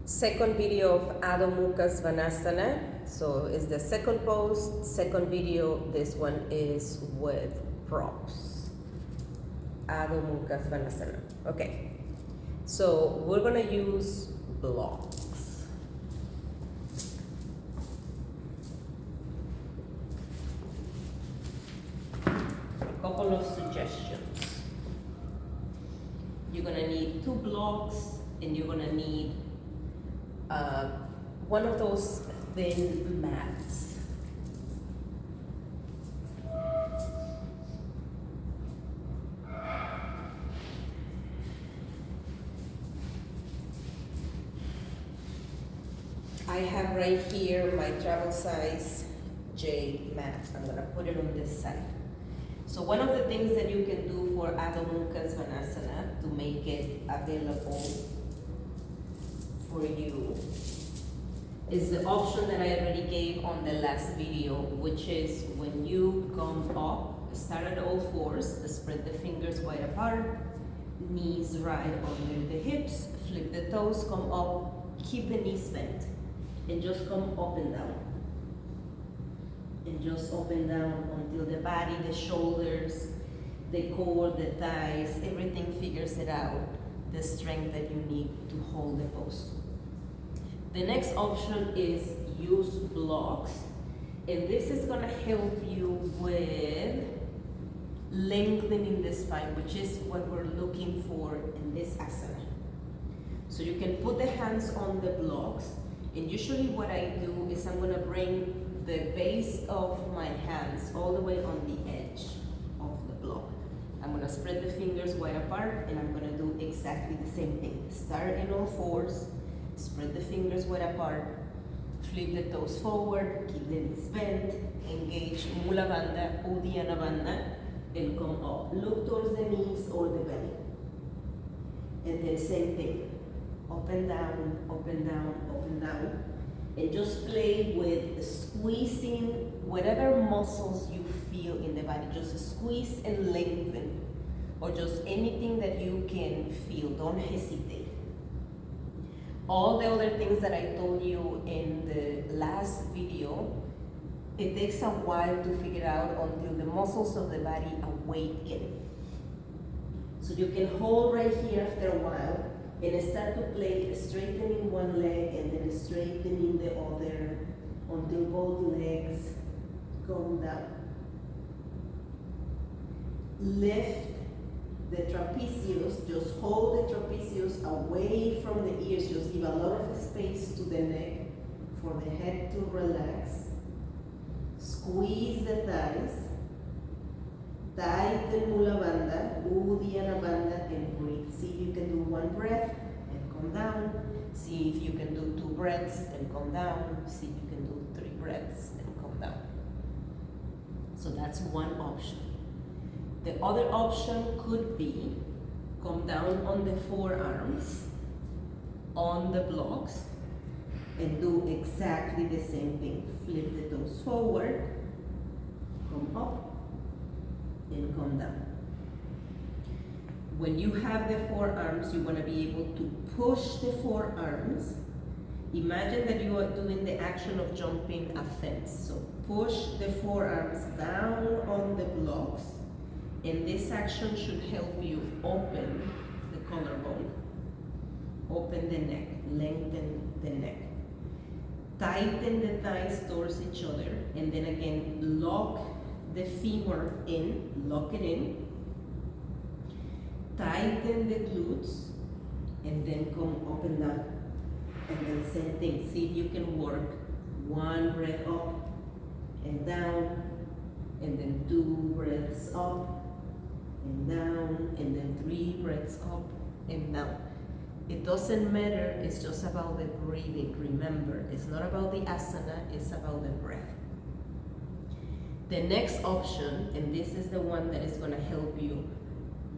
Second video of adho muka svanasana. So it's the second pose, second video. This one is with props. Adho muka svanasana. Okay. So we're gonna use blocks. A couple of suggestions. You're gonna need 2 blocks, and you're gonna need one of those thin mats. I have right here my travel size J mat. I'm gonna put it on this side. So one of the things that you can do for adho muka svanasana to make it available for you is the option that I already gave on the last video, which is when you come up, start at all fours, spread the fingers wide apart, knees right under the hips, flip the toes, come up, keep the knees bent, and just come up and down. And just up and down until the body, the shoulders, the core, the thighs, everything figures it out, the strength that you need to hold the pose. The next option is use blocks, and this is gonna help you with lengthening the spine, which is what we're looking for in this asana. So you can put the hands on the blocks, and usually what I do is I'm gonna bring the base of my hands all the way on the edge of the block. I'm gonna spread the fingers wide apart, and I'm gonna do exactly the same thing. Start in all fours, spread the fingers wide apart, flip the toes forward, keep the knees bent, engage mula bandha, uddiyana bandha, and come up. Look towards the knees or the belly. And then same thing, up and down, up and down, up and down. And just play with squeezing whatever muscles you feel in the body. Just squeeze and lengthen, or just anything that you can feel. Don't hesitate. All the other things that I told you in the last video, it takes a while to figure out until the muscles of the body awaken. So you can hold right here after a while and start to play straightening one leg and then straightening the other until both legs go down. Lift the trapezius, just hold the trapezius away from the ears, just give a lot of space to the neck for the head to relax. Squeeze the thighs, tighten mula bandha, uddiyana bandha, and breathe. See if you can do one breath and come down. See if you can do 2 breaths and come down. See if you can do 3 breaths and come down. So that's one option. The other option could be come down on the forearms, on the blocks, and do exactly the same thing. Flip the toes forward, come up, and come down. When you have the forearms, you want to be able to push the forearms. Imagine that you are doing the action of jumping a fence. So push the forearms down on the blocks. And this action should help you open the collarbone, open the neck, lengthen the neck. Tighten the thighs towards each other, and then again, lock the femur in, lock it in. Tighten the glutes, and then come up and down. And then same thing, see if you can work 1 breath up and down, and then 2 breaths up and down, and then 3 breaths up and down. It doesn't matter, it's just about the breathing. Remember, it's not about the asana, it's about the breath. The next option, and this is the one that is going to help you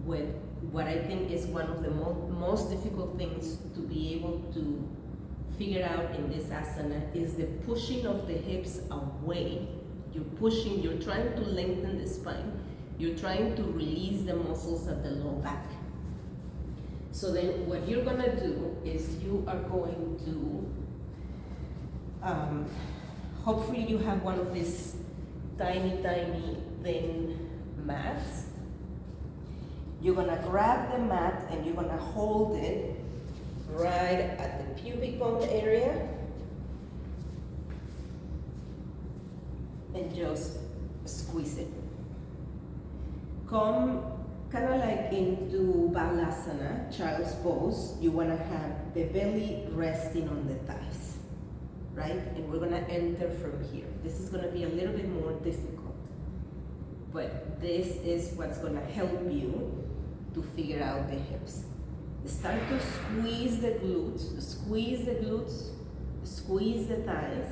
with what I think is one of the most difficult things to be able to figure out in this asana, is the pushing of the hips away. You're pushing, you're trying to lengthen the spine. You're trying to release the muscles of the low back. So then what you're gonna do is you are going to, hopefully you have one of these tiny, thin mats. You're gonna grab the mat and you're gonna hold it right at the pubic bone area and just squeeze it. Come kind of like into balasana, child's pose. You wanna have the belly resting on the thighs, right? And we're gonna enter from here. This is gonna be a little bit more difficult, but this is what's gonna help you to figure out the hips. Start to squeeze the glutes, squeeze the glutes, squeeze the thighs,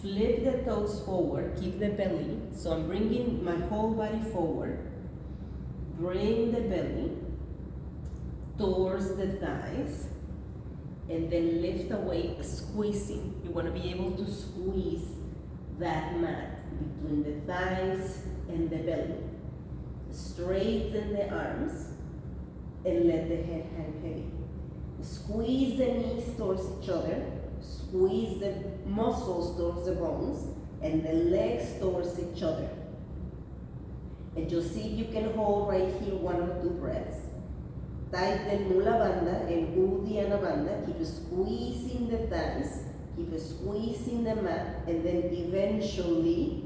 flip the toes forward, keep the belly. So I'm bringing my whole body forward. Bring the belly towards the thighs, and then lift away, squeezing. You want to be able to squeeze that mat between the thighs and the belly. Straighten the arms and let the head hang heavy. Squeeze the knees towards each other, squeeze the muscles towards the bones, and the legs towards each other. And just see if you can hold right here 1 or 2 breaths. Tighten mula banda and uddiyana banda. Keep squeezing the thighs, keep squeezing the mat, and then eventually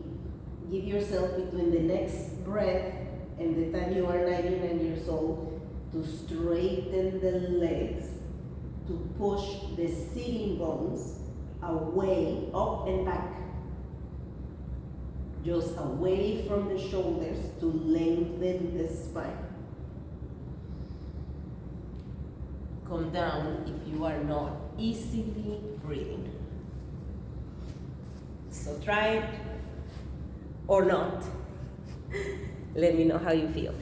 give yourself between the next breath and the time you are 99 years old to straighten the legs, to push the sitting bones away, up and back. Just away from the shoulders to lengthen the spine. Come down if you are not easily breathing. So try it or not. Let me know how you feel.